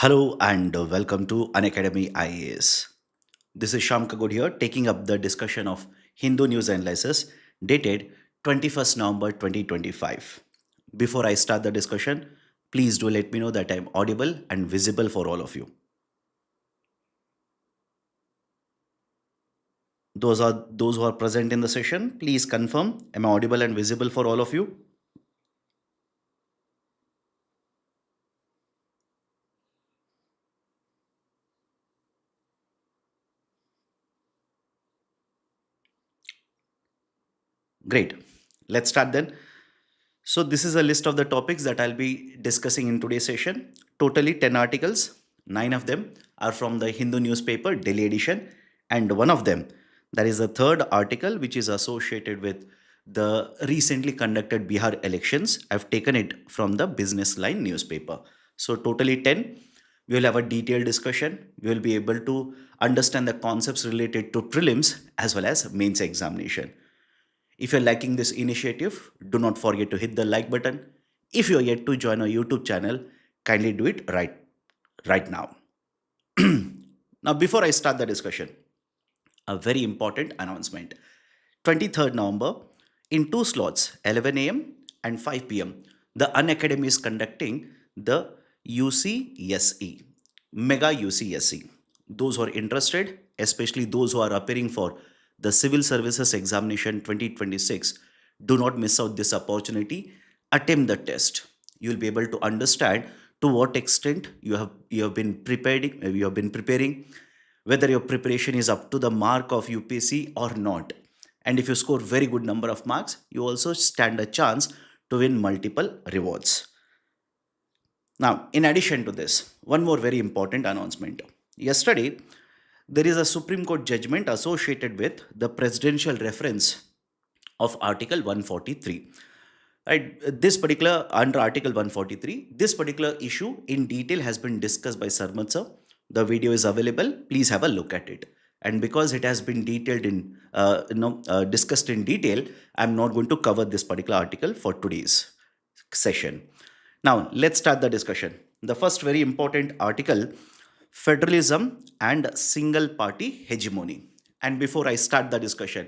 Hello and welcome to Unacademy IAS. This is Shyam Kaggod here, taking up the discussion of Hindu news analysis dated 21st November 2025. Before I start the discussion, please do let me know that I am audible and visible for all of you. Those who are present in the session, please confirm am I audible and visible for all of you? Great. Let's start then. So, this is a list of the topics that I'll be discussing in today's session. Totally 10 articles, 9 of them are from the Hindu newspaper, Delhi edition, and one of them, that is the third article, which is associated with the recently conducted Bihar elections. I've taken it from the Business Line newspaper. So, totally 10. We will have a detailed discussion. We will be able to understand the concepts related to prelims as well as mains examination. If you're liking this initiative, do not forget to hit the like button. If you're yet to join our YouTube channel, kindly do it right now. Now, before I start the discussion, a very important announcement. 23rd November, in two slots, 11 a.m. and 5 p.m., the Unacademy is conducting the UCSE, Mega UCSE. Those who are interested, especially those who are appearing for the Civil Services Examination 2026, do not miss out this opportunity. Attempt the test. You will be able to understand to what extent you have been preparing, whether your preparation is up to the mark of UPSC or not. And if you score very good number of marks, you also stand a chance to win multiple rewards. Now, in addition to this, one more very important announcement. Yesterday, there is a Supreme Court judgment associated with the presidential reference of Article 143. Right, this particular under Article 143, this particular issue in detail has been discussed by Sarmat sir. The video is available. Please have a look at it. And because it has been detailed in discussed in detail, I'm not going to cover this particular article for today's session. Now, let's start the discussion. The first very important article, Federalism and Single Party Hegemony. And before I start the discussion,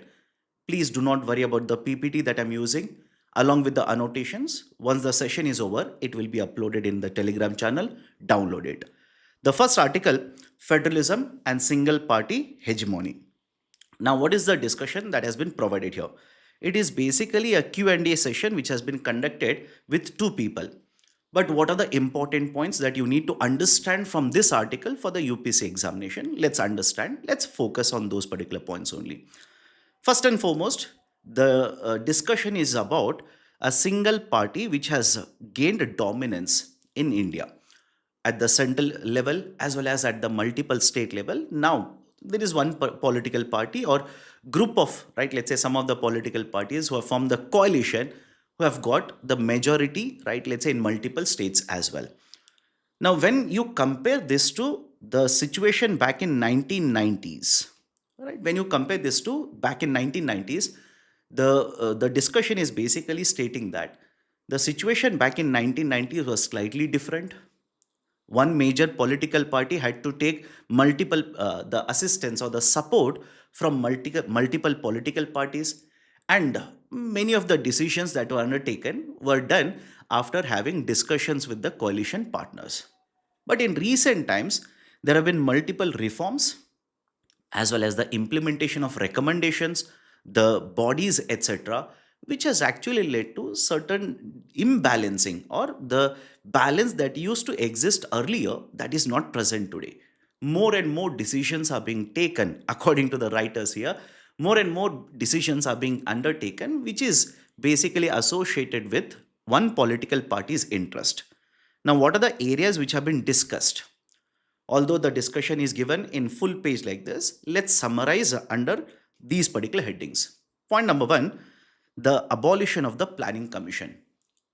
please do not worry about the PPT that I'm using along with the annotations. Once the session is over, it will be uploaded in the Telegram channel. Download it. The first article, Federalism and Single Party Hegemony. Now, what is the discussion that has been provided here? It is basically a Q&A session which has been conducted with two people. But what are the important points that you need to understand from this article for the UPSC examination? Let's understand. Let's focus on those particular points only. First and foremost, the discussion is about a single party which has gained dominance in India at the central level as well as at the multiple state level. Now, there is one political party or group of, right, let's say some of the political parties who have formed the coalition who have got the majority, right, let's say in multiple states as well. Now, when you compare this to the situation back in 1990s, right, when you compare this to back in 1990s, the discussion is basically stating that the situation back in 1990s was slightly different. One major political party had to take multiple the assistance or the support from multiple political parties, and many of the decisions that were undertaken were done after having discussions with the coalition partners. But in recent times, there have been multiple reforms as well as the implementation of recommendations, the bodies, etc., which has actually led to certain imbalancing or the balance that used to exist earlier that is not present today. More and more decisions are being taken, according to the writers here, more and more decisions are being undertaken, which is basically associated with one political party's interest. Now, what are the areas which have been discussed? Although the discussion is given in full page like this, let's summarize under these particular headings. Point number one, the abolition of the Planning Commission.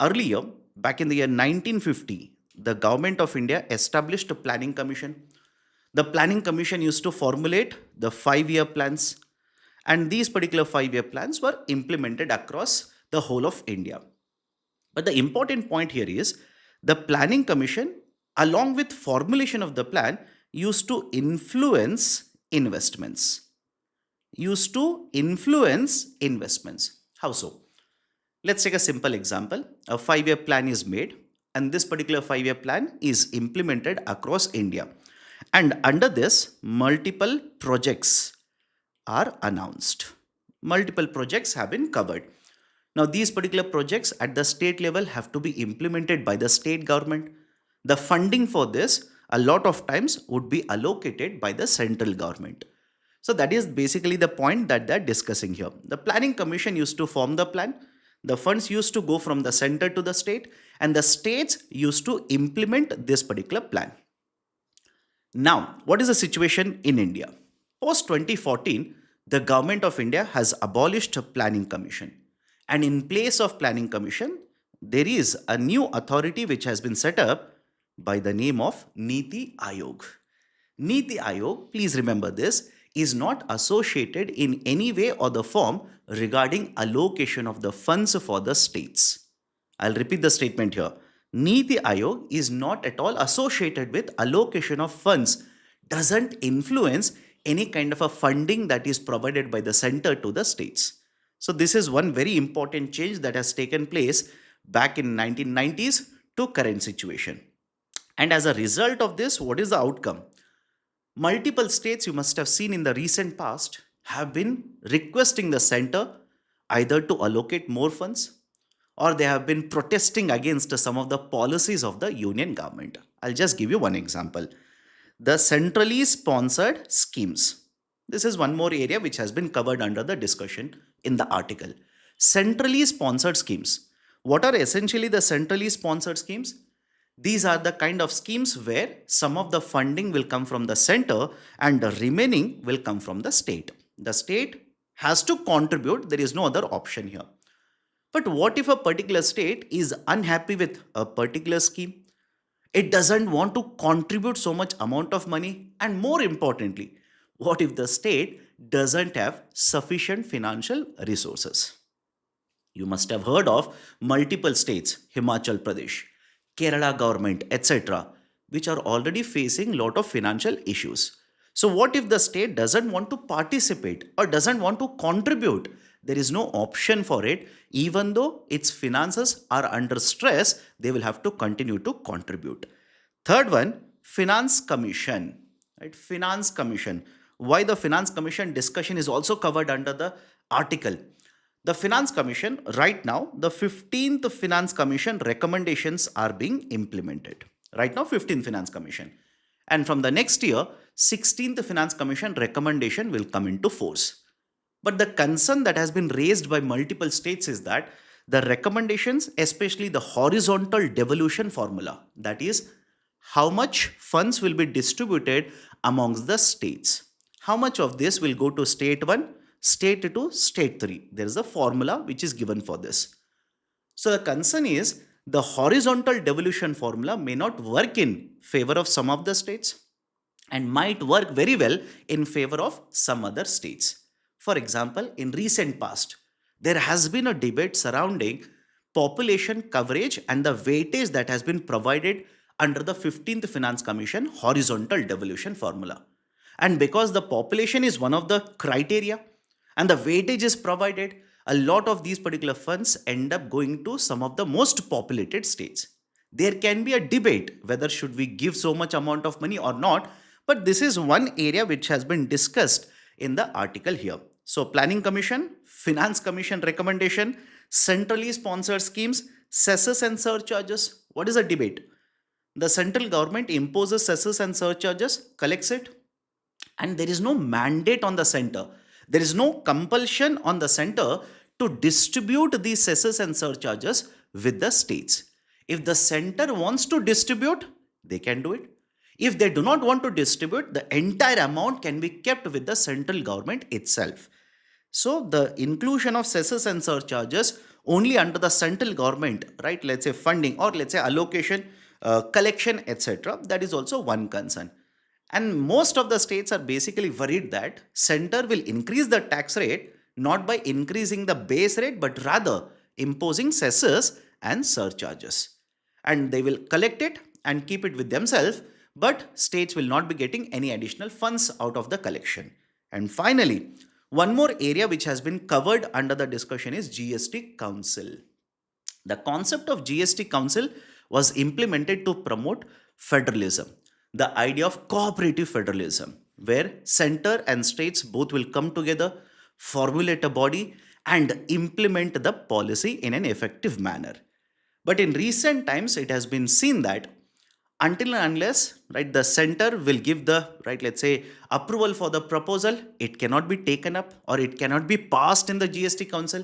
Earlier, back in the year 1950, the government of India established a planning commission. The planning commission used to formulate the 5-year plans, and these particular 5-year plans were implemented across the whole of India. But the important point here is the planning commission along with formulation of the plan, used to influence investments. Used to influence investments. How so? Let's take a simple example. A 5-year plan is made, and this particular 5-year plan is implemented across India. And under this, multiple projects are announced. Multiple projects have been covered. Now, these particular projects at the state level have to be implemented by the state government. The funding for this, a lot of times, would be allocated by the central government. So, that is basically the point that they're discussing here. The Planning Commission used to form the plan, the funds used to go from the center to the state, and the states used to implement this particular plan. Now, what is the situation in India? Post 2014, the government of India has abolished a planning commission. And in place of planning commission, there is a new authority which has been set up by the name of Niti Aayog. Niti Aayog, please remember this, is not associated in any way or the form regarding allocation of the funds for the states. I'll repeat the statement here. Niti Aayog is not at all associated with allocation of funds, doesn't influence any kind of a funding that is provided by the center to the states. So this is one very important change that has taken place back in 1990s to current situation. And as a result of this, what is the outcome? Multiple states, you must have seen in the recent past, have been requesting the center either to allocate more funds, or they have been protesting against some of the policies of the union government. I'll just give you one example. The centrally sponsored schemes. This is one more area which has been covered under the discussion in the article. Centrally sponsored schemes. What are essentially the centrally sponsored schemes? These are the kind of schemes where some of the funding will come from the center and the remaining will come from the state. The state has to contribute. There is no other option here. But what if a particular state is unhappy with a particular scheme? It doesn't want to contribute so much amount of money. And more importantly, what if the state doesn't have sufficient financial resources? You must have heard of multiple states, Himachal Pradesh, Kerala government, etc., which are already facing a lot of financial issues. So what if the state doesn't want to participate or doesn't want to contribute? There is no option for it. Even though its finances are under stress, they will have to continue to contribute. Third one, Finance Commission. Right? Finance Commission. Why the Finance Commission discussion is also covered under the article. The Finance Commission, right now, the 15th Finance Commission recommendations are being implemented. Right now, 15th Finance Commission. And from the next year, 16th Finance Commission recommendation will come into force. But the concern that has been raised by multiple states is that the recommendations, especially the horizontal devolution formula, that is, how much funds will be distributed amongst the states. How much of this will go to state 1, state 2, state 3. There is a formula which is given for this. So the concern is the horizontal devolution formula may not work in favor of some of the states and might work very well in favor of some other states. For example, in recent past, there has been a debate surrounding population coverage and the weightage that has been provided under the 15th Finance Commission horizontal devolution formula. And because the population is one of the criteria and the weightage is provided, a lot of these particular funds end up going to some of the most populated states. There can be a debate whether should we give so much amount of money or not, but this is one area which has been discussed in the article here. So Planning Commission, Finance Commission recommendation, centrally sponsored schemes, cesses and surcharges. What is the debate? The central government imposes cesses and surcharges, collects it, and there is no mandate on the center. There is no compulsion on the center to distribute these cesses and surcharges with the states. If the center wants to distribute, they can do it. If they do not want to distribute, the entire amount can be kept with the central government itself. So the inclusion of cesses and surcharges only under the central government, right? Let's say funding or let's say allocation, collection, etc. That is also one concern. And most of the states are basically worried that center will increase the tax rate not by increasing the base rate but rather imposing cesses and surcharges. And they will collect it and keep it with themselves, but states will not be getting any additional funds out of the collection. And finally, one more area which has been covered under the discussion is GST Council. The concept of GST Council was implemented to promote federalism, the idea of cooperative federalism, where center and states both will come together, formulate a body, and implement the policy in an effective manner. But in recent times, it has been seen that until and unless the center will give the let's say approval for the proposal, it cannot be taken up or it cannot be passed in the GST Council,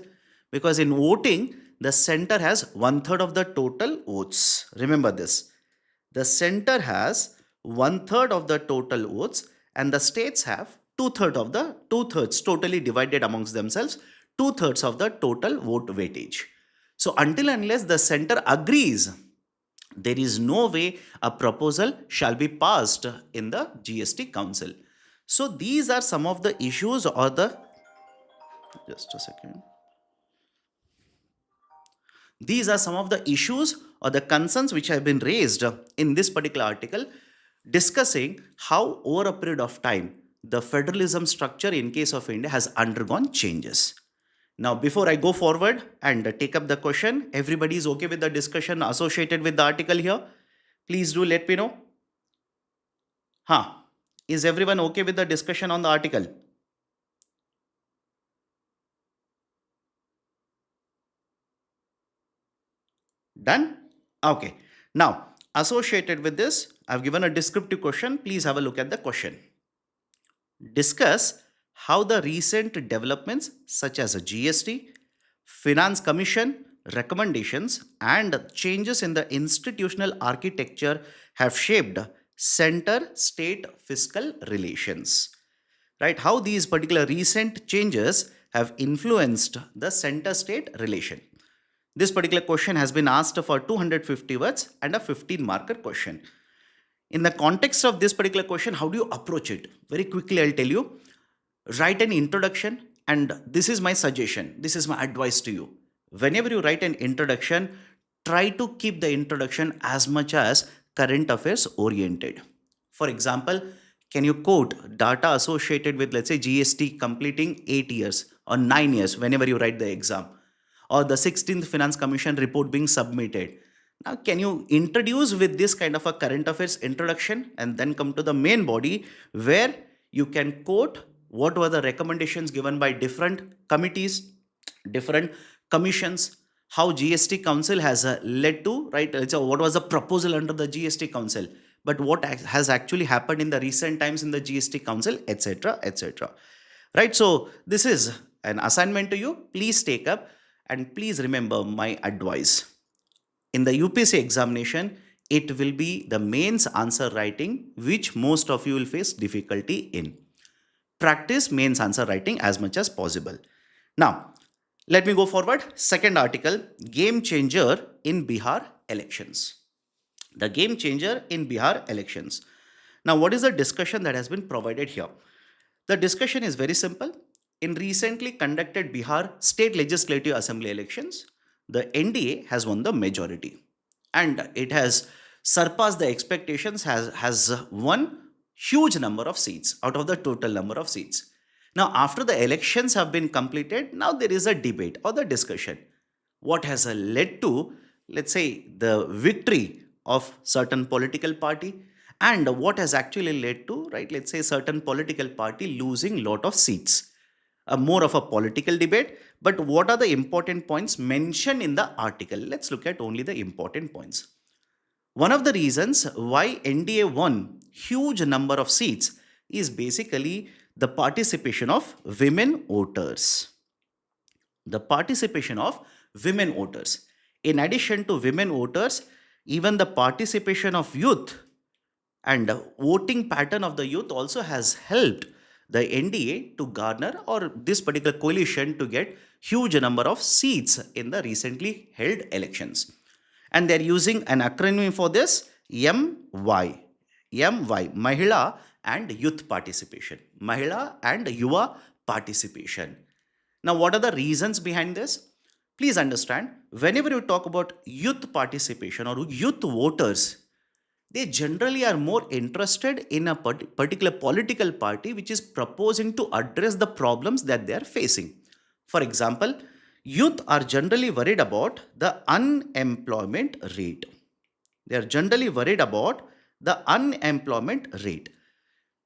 because in voting the center has one third of the total votes. Remember this, the center has one third of the total votes and the states have two thirds totally divided amongst themselves, two thirds of the total vote weightage. So until and unless the center agrees, there is no way a proposal shall be passed in the GST Council. So these are some of the issues or the, just a second. These are some of the issues or the concerns which have been raised in this particular article, discussing how over a period of time the federalism structure in case of India has undergone changes. Now, before I go forward and take up the question, everybody is okay with the discussion associated with the article here? Please do let me know. Is everyone okay with the discussion on the article? Done? Okay. Now, associated with this, I've given a descriptive question. Please have a look at the question. Discuss how the recent developments such as a GST, Finance Commission recommendations and changes in the institutional architecture have shaped center-state fiscal relations. Right? How these particular recent changes have influenced the center-state relation. This particular question has been asked for 250 words and a 15-marker question. In the context of this particular question, how do you approach it? Very quickly, I'll tell you. Write an introduction, and this is my suggestion, this is my advice to you. Whenever you write an introduction, try to keep the introduction as much as current affairs oriented. For example, can you quote data associated with, let's say, GST completing 8 years or 9 years whenever you write the exam, or the 16th Finance Commission report being submitted? Now, can you introduce with this kind of a current affairs introduction and then come to the main body where you can quote what were the recommendations given by different committees, different commissions, how GST Council has led to, so what was the proposal under the GST Council, but what has actually happened in the recent times in the GST Council, etc., etc. Right? So this is an assignment to you. Please take up and please remember my advice. In the UPSC examination, it will be the mains answer writing which most of you will face difficulty in. Practice mains answer writing as much as possible. Now, let me go forward. Second article, Gamechanger in Bihar elections. The Gamechanger in Bihar elections. Now, what is the discussion that has been provided here? The discussion is very simple. In recently conducted Bihar State Legislative Assembly elections, the NDA has won the majority and it has surpassed the expectations, has won huge number of seats out of the total number of seats. Now, after the elections have been completed, now there is a debate or the discussion. What has led to, let's say, the victory of certain political party, and what has actually led to, let's say, certain political party losing lot of seats. More of a political debate, but what are the important points mentioned in the article? Let's look at only the important points. One of the reasons why NDA won huge number of seats is basically the participation of women voters. The participation of women voters. In addition to women voters, even the participation of youth and voting pattern of the youth also has helped the NDA to garner, or this particular coalition to get huge number of seats in the recently held elections. And they're using an acronym for this, MY. MY, Mahila and Youth Participation. Mahila and Yuva Participation. Now, what are the reasons behind this? Please understand, whenever you talk about youth participation or youth voters, they generally are more interested in a particular political party which is proposing to address the problems that they are facing. For example, youth are generally worried about the unemployment rate. They are generally worried about the unemployment rate.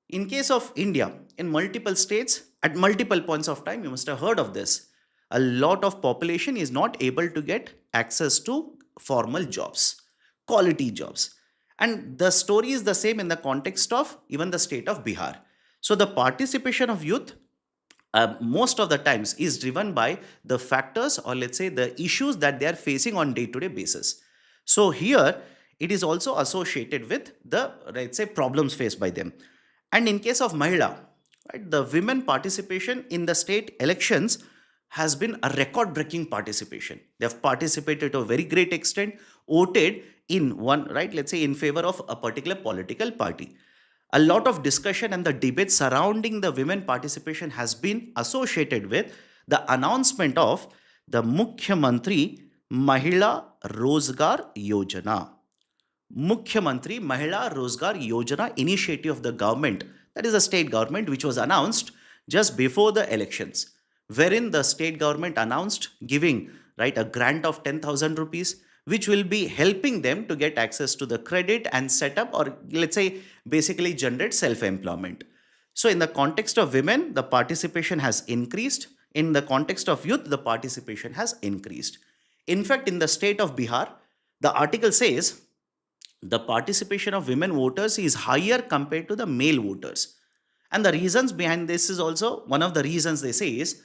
In case of India, in multiple states, at multiple points of time, you must have heard of this. A lot of population is not able to get access to formal jobs, quality jobs. And the story is the same in the context of even the state of Bihar. So the participation of youth most of the times is driven by the factors, or let's say the issues that they are facing on day-to-day basis. So here it is also associated with the, let's say, problems faced by them. And in case of Mahila, right, the women participation in the state elections has been a record breaking participation. They have participated to a very great extent, voted in one, right, let's say in favor of a particular political party. A lot of discussion and the debate surrounding the women participation has been associated with the announcement of the Mukhyamantri Mahila Rozgar Yojana. Mukhyamantri Mahila Rozgar Yojana initiative of the government, that is the state government, which was announced just before the elections, wherein the state government announced giving, right, a grant of 10,000 rupees, which will be helping them to get access to the credit and set up, or let's say basically generate self-employment. So in the context of women, the participation has increased. In the context of youth, the participation has increased. In fact, in the state of Bihar, the article says the participation of women voters is higher compared to the male voters. And the reasons behind this is also, one of the reasons they say is,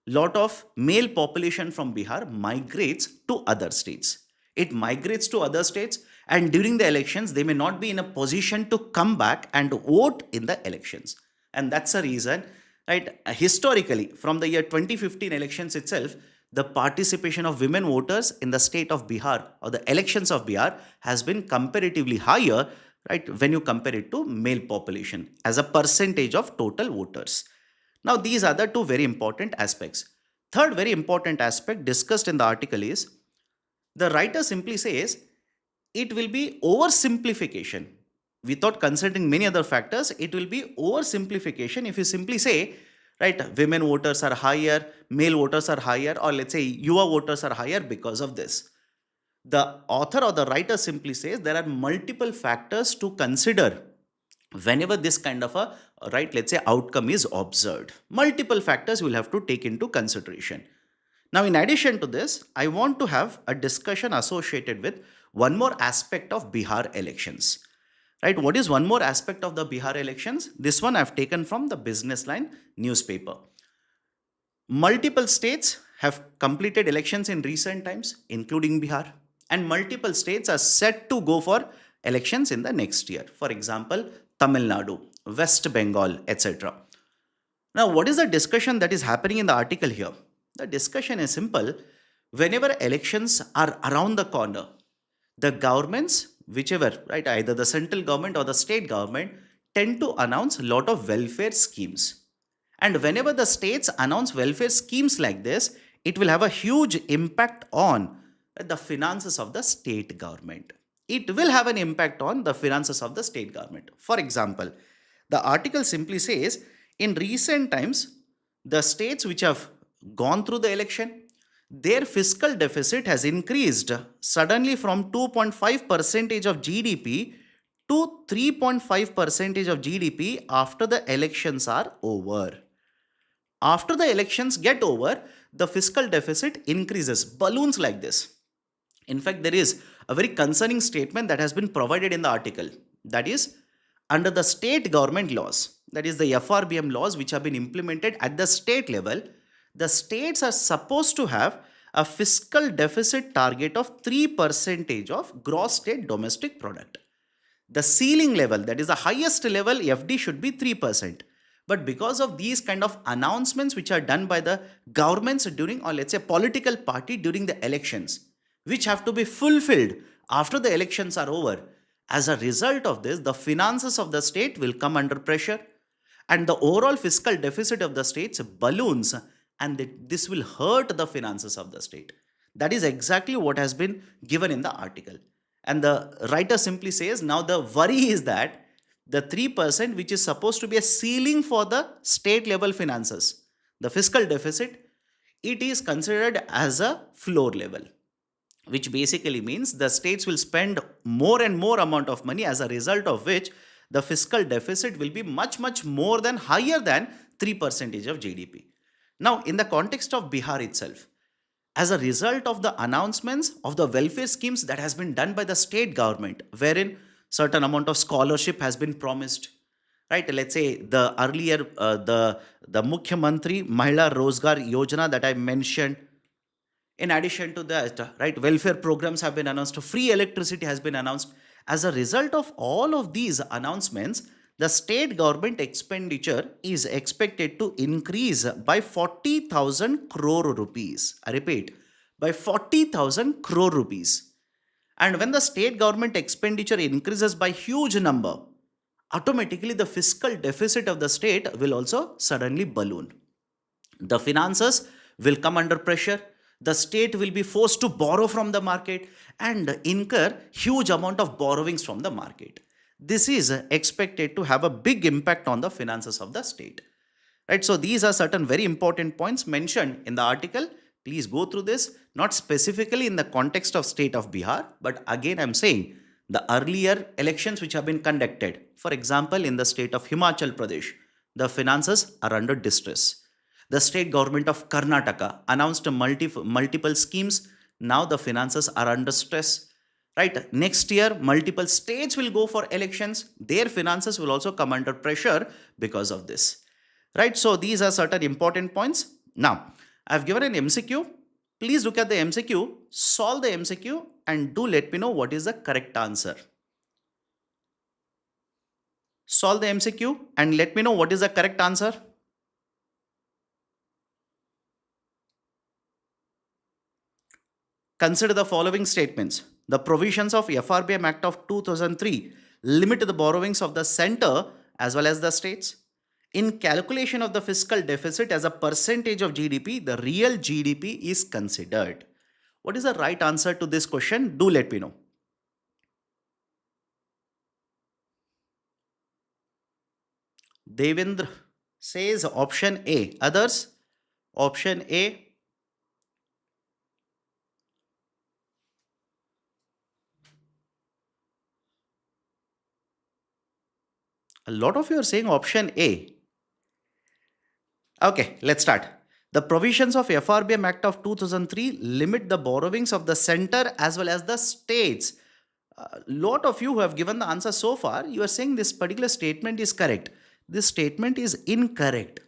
lot of male population from Bihar migrates to other states. It migrates to other states, and during the elections, they may not be in a position to come back and vote in the elections. And that's a reason, right? Historically, from the year 2015 elections itself, the participation of women voters in the state of Bihar, or the elections of Bihar, has been comparatively higher, right, when you compare it to male population as a percentage of total voters. Now, these are the two very important aspects. Third very important aspect discussed in the article is, the writer simply says it will be oversimplification. Without considering many other factors, it will be oversimplification if you simply say, right, women voters are higher, male voters are higher, or let's say Yuva voters are higher because of this. The author or the writer simply says there are multiple factors to consider whenever this kind of a, right, let's say outcome is observed. Multiple factors you will have to take into consideration. Now, in addition to this, I want to have a discussion associated with one more aspect of Bihar elections. Right? What is one more aspect of the Bihar elections? This one I've taken from the Business Line newspaper. Multiple states have completed elections in recent times, including Bihar, and multiple states are set to go for elections in the next year. For example, Tamil Nadu, West Bengal, etc. Now, what is the discussion that is happening in the article here? The discussion is simple. Whenever elections are around the corner, the governments, whichever, right, either the central government or the state government, tend to announce a lot of welfare schemes. And whenever the states announce welfare schemes like this, it will have a huge impact on the finances of the state government. It will have an impact on the finances of the state government. For example, the article simply says, in recent times, the states which have gone through the election, their fiscal deficit has increased suddenly from 2.5% of GDP to 3.5% of GDP after the elections are over. After the elections get over, the fiscal deficit increases, balloons like this. In fact, there is a very concerning statement that has been provided in the article. That is, under the state government laws, that is the FRBM laws which have been implemented at the state level, the states are supposed to have a fiscal deficit target of 3% of gross state domestic product. The ceiling level, that is the highest level, FD should be 3%. But because of these kind of announcements which are done by the governments during, or let's say political party during the elections, which have to be fulfilled after the elections are over, as a result of this, the finances of the state will come under pressure, and the overall fiscal deficit of the states balloons, and this will hurt the finances of the state. That is exactly what has been given in the article. And the writer simply says, now the worry is that the 3%, which is supposed to be a ceiling for the state level finances, the fiscal deficit, it is considered as a floor level, which basically means the states will spend more and more amount of money, as a result of which the fiscal deficit will be much more than higher than 3% of GDP. Now, in the context of Bihar itself, as a result of the announcements of the welfare schemes that has been done by the state government, wherein certain amount of scholarship has been promised, right? Let's say the earlier the Mukhyamantri Mahila Rozgar Yojana that I mentioned. In addition to that, right, welfare programs have been announced, free electricity has been announced. As a result of all of these announcements, the state government expenditure is expected to increase by 40,000 crore rupees. I repeat, by 40,000 crore rupees. And when the state government expenditure increases by huge number, automatically the fiscal deficit of the state will also suddenly balloon. The finances will come under pressure. The state will be forced to borrow from the market and incur huge amount of borrowings from the market. This is expected to have a big impact on the finances of the state. Right? So these are certain very important points mentioned in the article. Please go through this, not specifically in the context of state of Bihar, but again I'm saying the earlier elections which have been conducted. For example, in the state of Himachal Pradesh, the finances are under distress. The state government of Karnataka announced multiple schemes. Now the finances are under stress. Right? Next year, multiple states will go for elections. Their finances will also come under pressure because of this. Right? So these are certain important points. Now, I've given an MCQ. Please look at the MCQ, solve the MCQ, and do let me know what is the correct answer. Solve the MCQ and let me know what is the correct answer. Consider the following statements. The provisions of FRBM Act of 2003 limit the borrowings of the center as well as the states. In calculation of the fiscal deficit as a percentage of GDP, the real GDP is considered. What is the right answer to this question? Do let me know. Devendra says option A. Others? Option A. A lot of you are saying option A. Okay, let's start. The provisions of FRBM Act of 2003 limit the borrowings of the center as well as the states. A lot of you who have given the answer so far, you are saying this particular statement is correct. This statement is incorrect.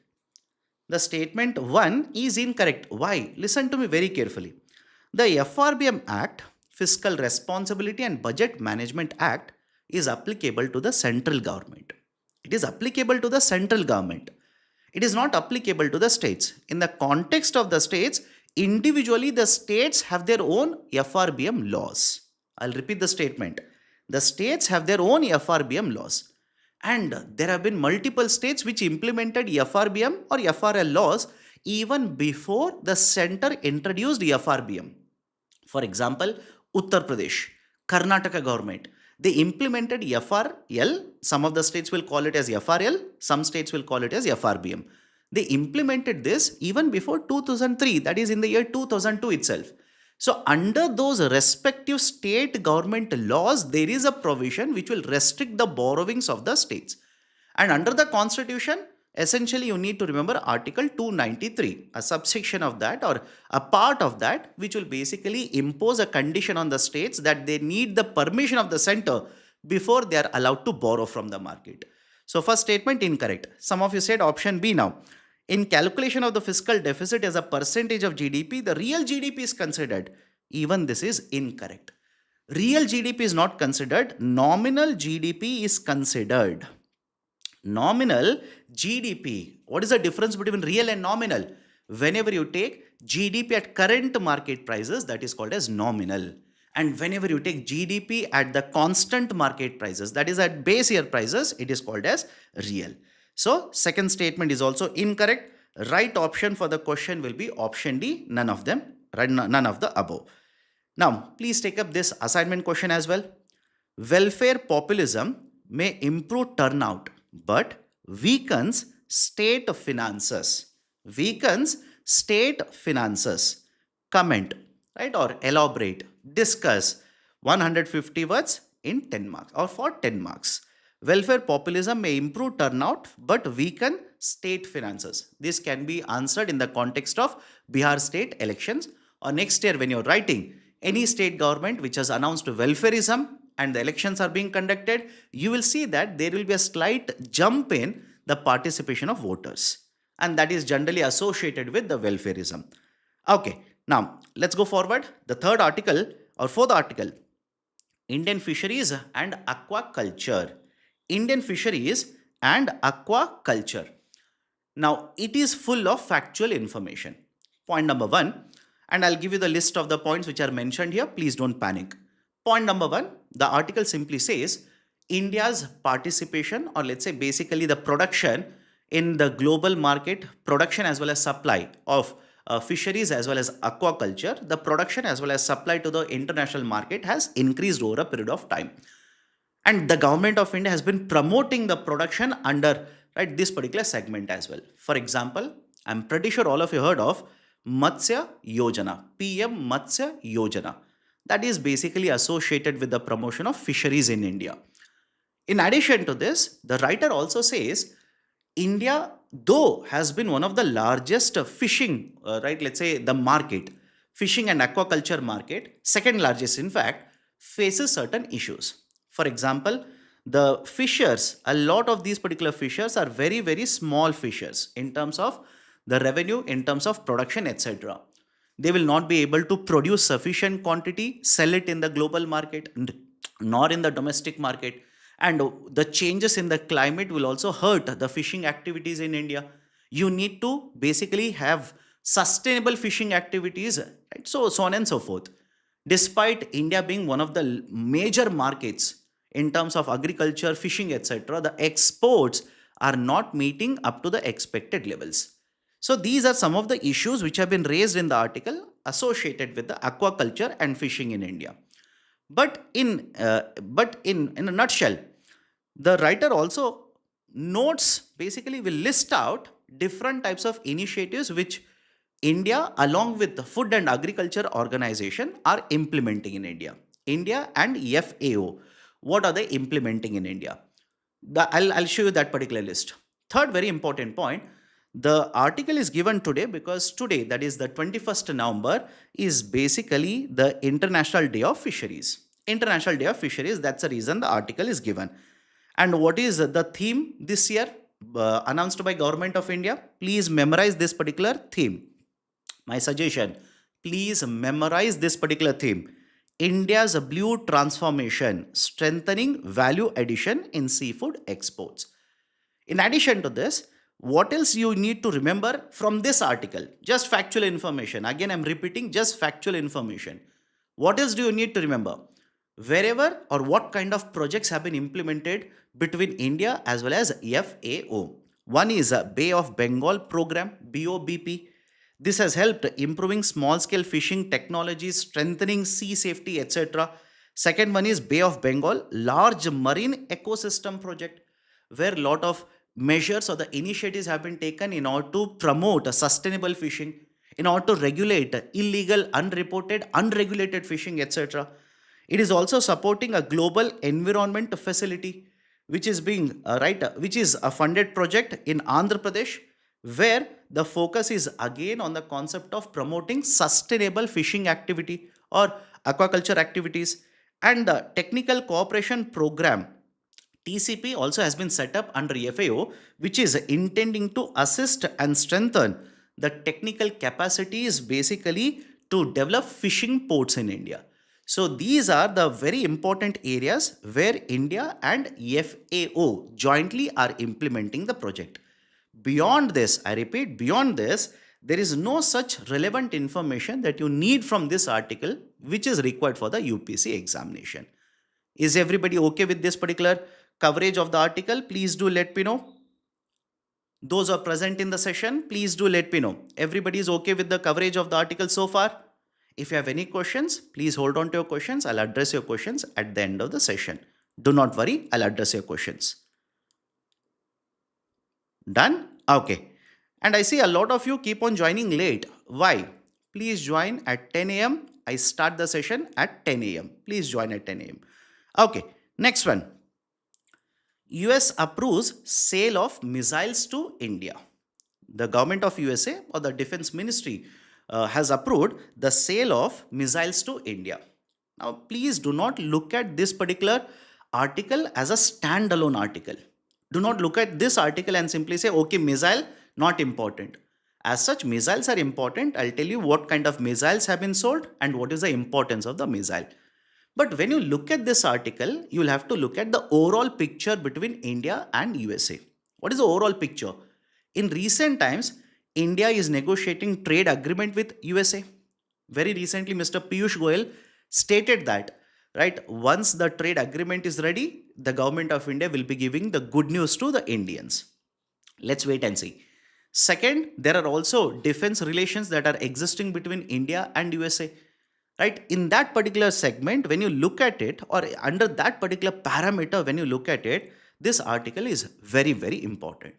The statement 1 is incorrect. Why? Listen to me very carefully. The FRBM Act, Fiscal Responsibility and Budget Management Act, is applicable to the central government. It is applicable to the central government. It is not applicable to the states. In the context of the states, individually the states have their own FRBM laws. I'll repeat the statement. The states have their own FRBM laws. And there have been multiple states which implemented FRBM or FRL laws even before the center introduced FRBM. For example, Uttar Pradesh, Karnataka government, they implemented FRL. Some of the states will call it as FRL, some states will call it as FRBM. They implemented this even before 2003, that is in the year 2002 itself. So under those respective state government laws, there is a provision which will restrict the borrowings of the states. And under the constitution, essentially you need to remember Article 293, a subsection of that or a part of that, which will basically impose a condition on the states that they need the permission of the center before they are allowed to borrow from the market. So first statement incorrect. Some of you said option B now. In calculation of the fiscal deficit as a percentage of GDP, the real GDP is considered. Even this is incorrect. Real GDP is not considered. Nominal GDP is considered. Nominal GDP. What is the difference between real and nominal? Whenever you take GDP at current market prices, that is called as nominal. And whenever you take GDP at the constant market prices, that is at base year prices, it is called as real. So second statement is also incorrect. Right option for the question will be option D, none of them, right? None of the above. Now, please take up this assignment question as well. Welfare populism may improve turnout but weakens state finances. Weakens state finances. Comment, right, or elaborate, discuss 150 words in 10 marks or for 10 marks. Welfare populism may improve turnout but weaken state finances. This can be answered in the context of Bihar state elections, or next year when you're writing any state government which has announced welfareism and the elections are being conducted, you will see that there will be a slight jump in the participation of voters. And that is generally associated with the welfareism. Okay, now let's go forward. The third article or fourth article, Indian fisheries and aquaculture. Indian fisheries and aquaculture. Now, it is full of factual information. Point number one, and I'll give you the list of the points which are mentioned here. Please don't panic. Point number one, the article simply says India's participation, or let's say basically the production in the global market, production as well as supply of fisheries as well as aquaculture, the production as well as supply to the international market has increased over a period of time. And the government of India has been promoting the production under, right, this particular segment as well. For example, I'm pretty sure all of you heard of Matsya Yojana, PM Matsya Yojana. That is basically associated with the promotion of fisheries in India. In addition to this, the writer also says India, though, has been one of the largest fishing, right, let's say the market, fishing and aquaculture market, second largest in fact, faces certain issues. For example, the fishers, a lot of these particular fishers are very, very small fishers in terms of the revenue, in terms of production, etc. They will not be able to produce sufficient quantity, sell it in the global market, nor in the domestic market. And the changes in the climate will also hurt the fishing activities in India. You need to basically have sustainable fishing activities, right? So on and so forth. Despite India being one of the major markets in terms of agriculture, fishing, etc., the exports are not meeting up to the expected levels. So these are some of the issues which have been raised in the article associated with the aquaculture and fishing in India. But in a nutshell, the writer also notes, basically will list out different types of initiatives which India, along with the Food and Agriculture Organization, are implementing in India. India and FAO. What are they implementing in India? I'll show you that particular list. Third very important point, the article is given today because today, that is the 21st November, is basically the International Day of Fisheries. International Day of Fisheries, that's the reason the article is given. And what is the theme this year announced by Government of India? Please memorize this particular theme. My suggestion, please memorize this particular theme. India's blue transformation, strengthening value addition in seafood exports. In addition to this, what else you need to remember from this article? Just factual information. Again, I'm repeating, just factual information. What else do you need to remember? Wherever or what kind of projects have been implemented between India as well as FAO. One is a Bay of Bengal program, BOBP. This has helped improving small scale fishing technologies, strengthening sea safety, etc. Second one is Bay of Bengal large marine ecosystem project, where a lot of measures or the initiatives have been taken in order to promote a sustainable fishing, in order to regulate illegal, unreported, unregulated fishing, etc. It is also supporting a global environment facility, which is being which is a funded project in Andhra Pradesh, where the focus is again on the concept of promoting sustainable fishing activity or aquaculture activities. And the technical cooperation program, TCP, also has been set up under FAO, which is intending to assist and strengthen the technical capacities basically to develop fishing ports in India. So these are the very important areas where India and FAO jointly are implementing the project. Beyond this, I repeat, beyond this, there is no such relevant information that you need from this article which is required for the UPSC examination. Is everybody okay with this particular coverage of the article? Please do let me know. Those who are present in the session, please do let me know. Everybody is okay with the coverage of the article so far? If you have any questions, please hold on to your questions. I'll address your questions at the end of the session. Do not worry, I'll address your questions. Done? Okay. And I see a lot of you keep on joining late. Why? Please join at 10 a.m. I start the session at 10 a.m. Please join at 10 a.m. Okay. Next one. US approves sale of missiles to India. The government of USA or the Defense Ministry has approved the sale of missiles to India. Now, please do not look at this particular article as a standalone article. Do not look at this article and simply say, okay, missile, not important. As such, missiles are important. I'll tell you what kind of missiles have been sold and what is the importance of the missile. But when you look at this article, you'll have to look at the overall picture between India and USA. What is the overall picture? In recent times, India is negotiating trade agreement with USA. Very recently, Mr. Piyush Goyal stated that, right, once the trade agreement is ready, the government of India will be giving the good news to the Indians. Let's wait and see. Second, there are also defense relations that are existing between India and USA. Right? In that particular segment, when you look at it, or under that particular parameter, when you look at it, this article is very, very important.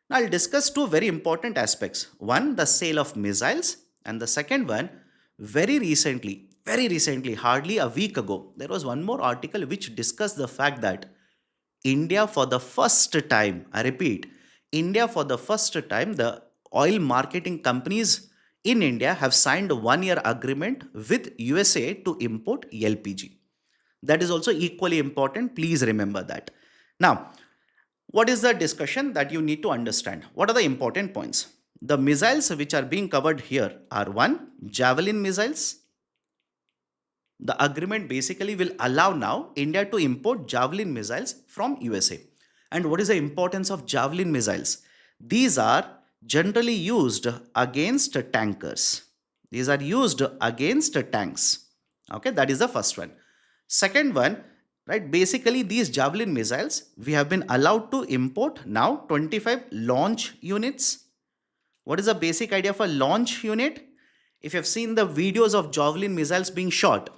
Now, I'll discuss two very important aspects. One, the sale of missiles, and the second one, very recently, hardly a week ago, there was one more article which discussed the fact that India for the first time, I repeat, India for the first time, the oil marketing companies in India have signed a 1-year agreement with USA to import LPG. That is also equally important. Please remember that. Now, what is the discussion that you need to understand? What are the important points? The missiles which are being covered here are one, Javelin missiles. The agreement basically will allow now India to import Javelin missiles from USA. And what is the importance of Javelin missiles? These are generally used against tankers. These are used against tanks. Okay, that is the first one. Second one, right, basically these Javelin missiles, we have been allowed to import now 25 launch units. What is the basic idea of a launch unit? If you have seen the videos of Javelin missiles being shot,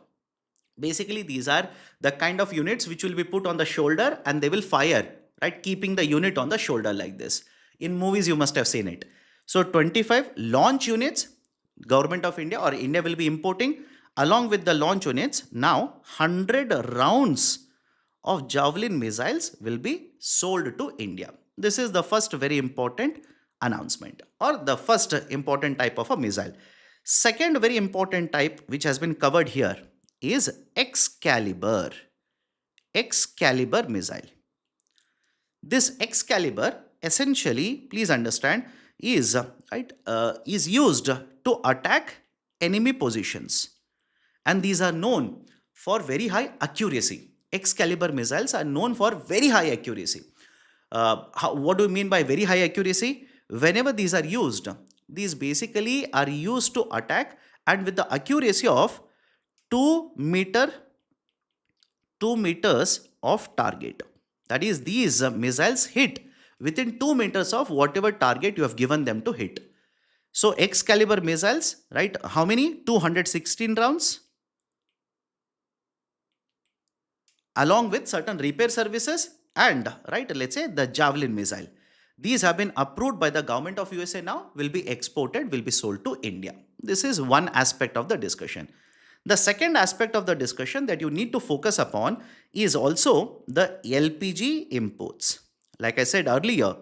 basically these are the kind of units which will be put on the shoulder and they will fire, right, keeping the unit on the shoulder like this. In movies, you must have seen it. So 25 launch units, Government of India or India will be importing. Along with the launch units, now 100 rounds of Javelin missiles will be sold to India. This is the first very important announcement or the first important type of a missile. Second very important type which has been covered here is Excalibur. Excalibur missile. This Excalibur essentially, please understand, is used to attack enemy positions, and these are known for very high accuracy. Excalibur missiles are known for very high accuracy. What do you mean by very high accuracy? Whenever these are used, these basically are used to attack and with the accuracy of 2 meters of target. That is, these missiles hit within 2 meters of whatever target you have given them to hit. So Excalibur missiles, right? How many? 216 rounds. Along with certain repair services and, right, let's say the Javelin missile. These have been approved by the government of USA now, will be exported, will be sold to India. This is one aspect of the discussion. The second aspect of the discussion that you need to focus upon is also the LPG imports. Like I said earlier,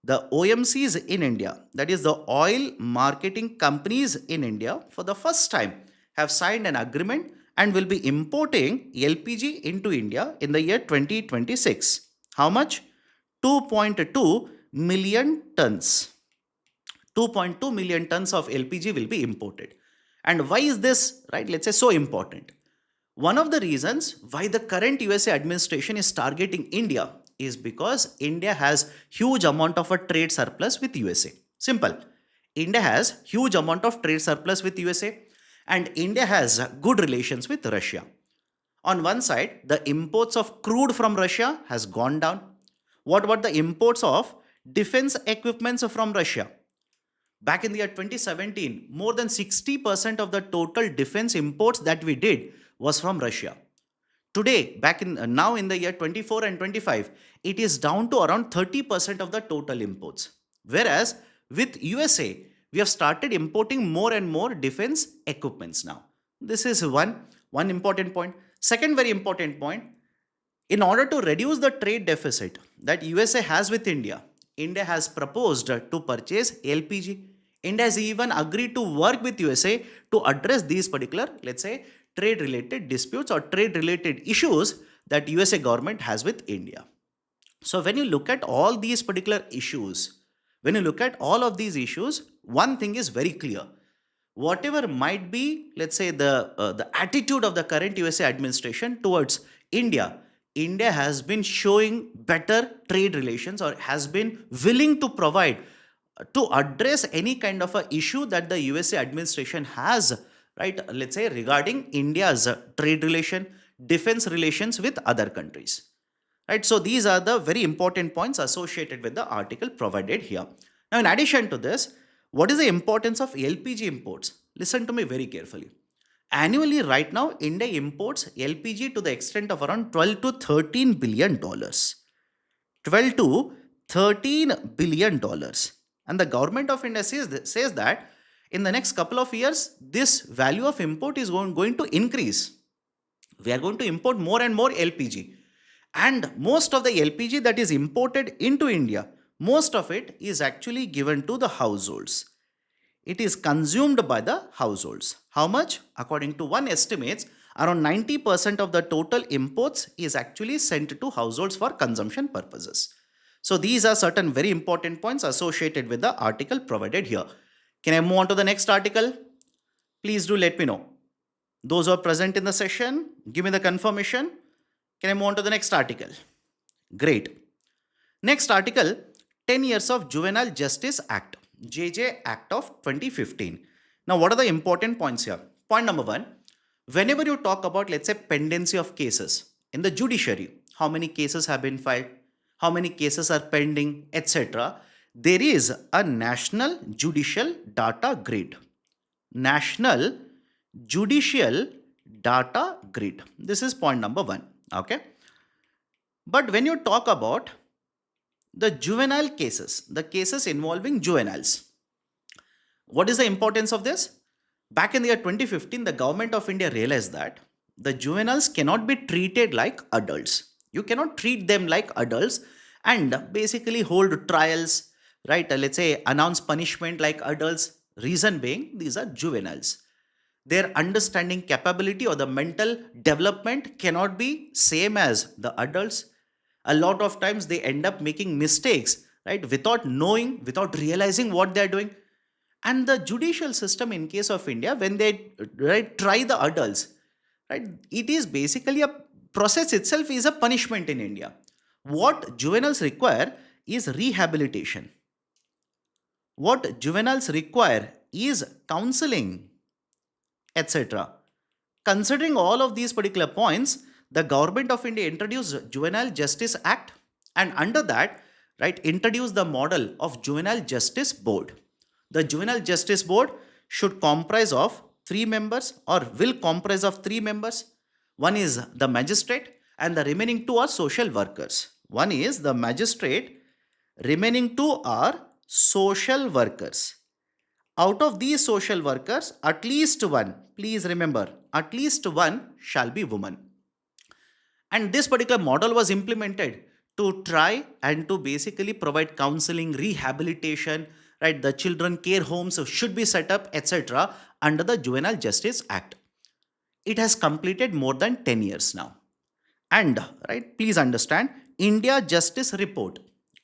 the OMCs in India, that is the oil marketing companies in India, for the first time have signed an agreement and will be importing LPG into India in the year 2026. How much? 2.2 million tons. 2.2 million tons of LPG will be imported. And why is this, right, let's say, so important? One of the reasons why the current USA administration is targeting India is because India has huge amount of a trade surplus with USA. Simple. India has huge amount of trade surplus with USA and India has good relations with Russia. On one side, the imports of crude from Russia has gone down. What about the imports of defense equipments from Russia? Back in the year 2017, more than 60% of the total defense imports that we did was from Russia. Today, back in now in the year 24 and 25, it is down to around 30% of the total imports. Whereas with USA, we have started importing more and more defense equipments now. This is one important point. Second very important point, in order to reduce the trade deficit that USA has with India, India has proposed to purchase LPG. India has even agreed to work with USA to address these particular, let's say, trade related disputes or trade related issues that USA government has with India. So when you look at all these particular issues, when you look at all of these issues, one thing is very clear. Whatever might be, let's say, the attitude of the current USA administration towards India, India has been showing better trade relations or has been willing to provide to address any kind of a issue that the USA administration has, right? Let's say regarding India's trade relation, defense relations with other countries. Right, so these are the very important points associated with the article provided here. Now, in addition to this, what is the importance of LPG imports? Listen to me very carefully. Annually, right now, India imports LPG to the extent of around 12 to 13 billion dollars. 12 to 13 billion dollars. And the government of India says that in the next couple of years, this value of import is going to increase. We are going to import more and more LPG. And most of the LPG that is imported into India, most of it is actually given to the households. It is consumed by the households. How much? According to one estimates, around 90% of the total imports is actually sent to households for consumption purposes. So these are certain very important points associated with the article provided here. Can I move on to the next article? Please do let me know. Those who are present in the session, give me the confirmation. Can I move on to the next article? Great. Next article, 10 years of Juvenile Justice Act, JJ Act of 2015. Now, what are the important points here? Point number one, whenever you talk about, let's say, pendency of cases in the judiciary, how many cases have been filed, how many cases are pending, etc., there is a National Judicial Data Grid. National Judicial Data Grid. This is point number one. Okay. But when you talk about the juvenile cases, the cases involving juveniles, what is the importance of this? Back in the year 2015, the government of India realized that the juveniles cannot be treated like adults. You cannot treat them like adults and basically hold trials, right? Let's say announce punishment like adults. Reason being, these are juveniles. Their understanding capability or the mental development cannot be same as the adults. A lot of times they end up making mistakes, right, without knowing, without realizing what they're doing. And the judicial system in case of India, when they try the adults, right, it is basically a process itself is a punishment in India. What juveniles require is rehabilitation. What juveniles require is counseling, etc. Considering all of these particular points, the government of India introduced Juvenile Justice Act, and under that, right, introduced the model of Juvenile Justice Board. The Juvenile Justice Board should comprise of 3 members or will comprise of 3 members. One is the magistrate and the remaining 2 are social workers. One is the magistrate, remaining 2 are social workers. Out of these social workers, at least one, please remember, at least one shall be woman. And this particular model was implemented to try and to basically provide counseling, rehabilitation, right? The children care homes should be set up, etc. under the Juvenile Justice Act. It has completed more than 10 years now. And, right, please understand, India Justice Report,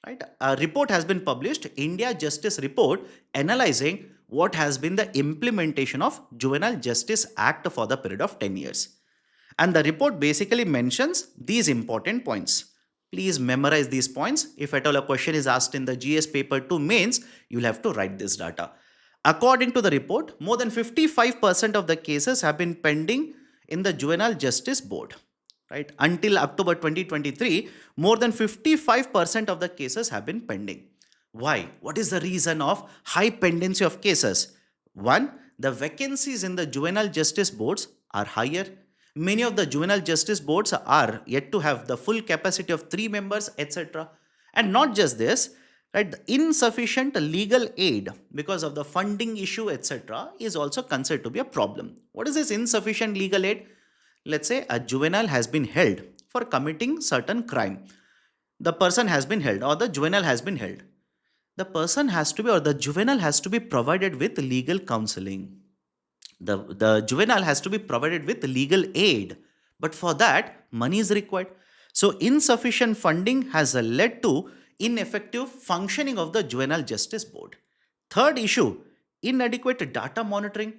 right? A report has been published, India Justice Report, analyzing what has been the implementation of Juvenile Justice Act for the period of 10 years. And the report basically mentions these important points. Please memorize these points. If at all a question is asked in the GS paper 2 mains, you'll have to write this data. According to the report, more than 55% of the cases have been pending in the Juvenile Justice Board. Right? Until October 2023, more than 55% of the cases have been pending. Why? What is the reason of high pendency of cases? One, the vacancies in the juvenile justice boards are higher. Many of the juvenile justice boards are yet to have the full capacity of 3 members, etc. And not just this, right? The insufficient legal aid because of the funding issue, etc., is also considered to be a problem. What is this insufficient legal aid? Let's say a juvenile has been held for committing certain crime. The person has been held or the juvenile has been held. The person has to be or the juvenile has to be provided with legal counseling. The juvenile has to be provided with legal aid. But for that, money is required. So insufficient funding has led to ineffective functioning of the Juvenile Justice Board. Third issue, inadequate data monitoring.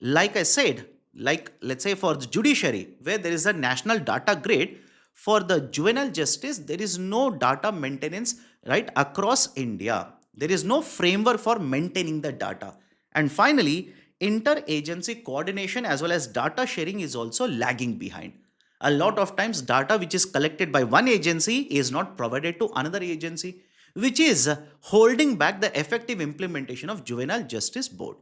Like I said, like let's say for the judiciary, where there is a national data grid, for the juvenile justice, there is no data maintenance right across India. There is no framework for maintaining the data. And finally, interagency coordination as well as data sharing is also lagging behind. A lot of times, data which is collected by one agency is not provided to another agency, which is holding back the effective implementation of Juvenile Justice Board.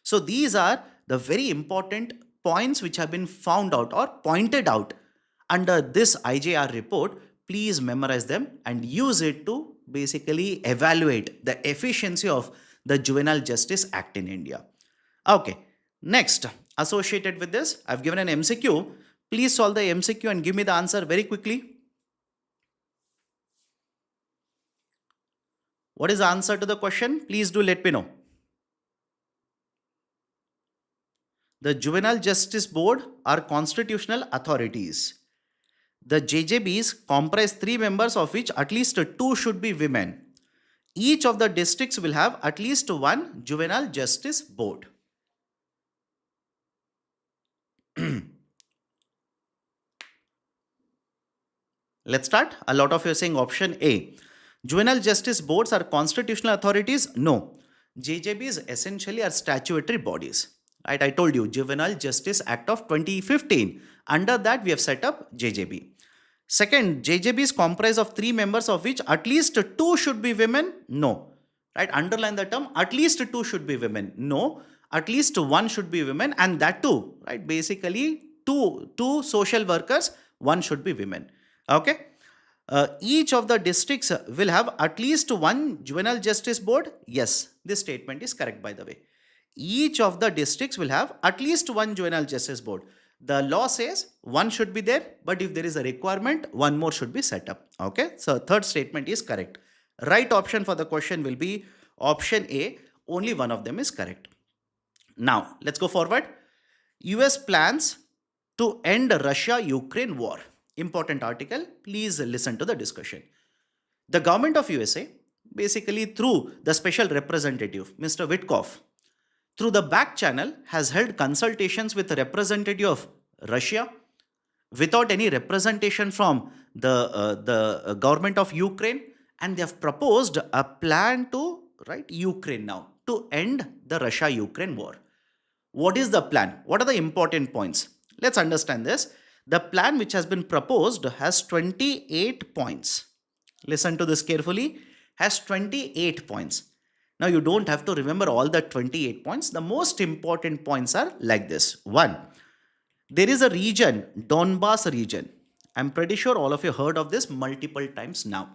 So these are the very important points which have been found out or pointed out under this IJR report. Please memorize them and use it to basically evaluate the efficiency of the Juvenile Justice Act in India. Okay, next, associated with this, I've given an MCQ. Please solve the MCQ and give me the answer very quickly. What is the answer to the question? Please do let me know. The Juvenile Justice Board are constitutional authorities. The JJBs comprise 3 members, of which at least 2 should be women. Each of the districts will have at least 1 Juvenile Justice Board. Let's start. A lot of you are saying option A. Juvenile Justice Boards are constitutional authorities? No. JJBs essentially are statutory bodies. Right? I told you, Juvenile Justice Act of 2015. Under that, we have set up JJB. Second, JJBs comprise of 3 members, of which at least 2 should be women? No. Right? Underline the term, at least 2 should be women. No. At least 1 should be women, and that too, right? Basically, two social workers, 1 should be women. Okay. Each of the districts will have at least 1 juvenile justice board. Yes, this statement is correct, by the way. Each of the districts will have at least 1 juvenile justice board. The law says 1 should be there, but if there is a requirement, 1 more should be set up. Okay, so third statement is correct. Right option for the question will be option A. Only one of them is correct. Now, let's go forward. US plans to end Russia-Ukraine war. Important article. Please listen to the discussion. The government of USA, basically through the special representative, Mr. Witkoff, through the back channel, has held consultations with the representative of Russia without any representation from the government of Ukraine, and they have proposed a plan to Ukraine now to end the Russia-Ukraine war. What is the plan? What are the important points? Let's understand this. The plan which has been proposed has 28 points. Listen to this carefully. Has 28 points. Now you don't have to remember all the 28 points. The most important points are like this. 1. There is a region, Donbas region. I'm pretty sure all of you heard of this multiple times now.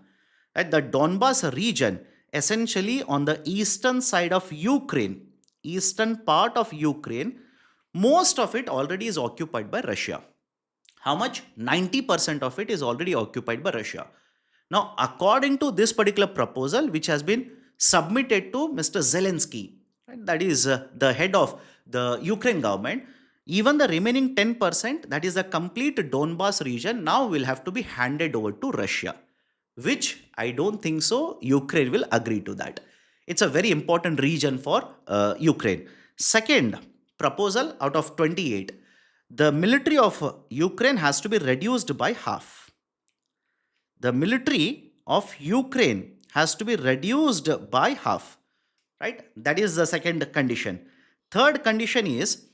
Right? The Donbas region, essentially on the eastern side of Ukraine, eastern part of Ukraine, most of it already is occupied by Russia. How much? 90% of it is already occupied by Russia. Now, according to this particular proposal, which has been submitted to Mr. Zelensky, right, that is the head of the Ukraine government, even the remaining 10%, that is the complete Donbas region, now will have to be handed over to Russia, which I don't think so Ukraine will agree to that. It's a very important region for Ukraine. Second proposal out of 28, the military of Ukraine has to be reduced by half. The military of Ukraine has to be reduced by half, right? That is the second condition. Third condition is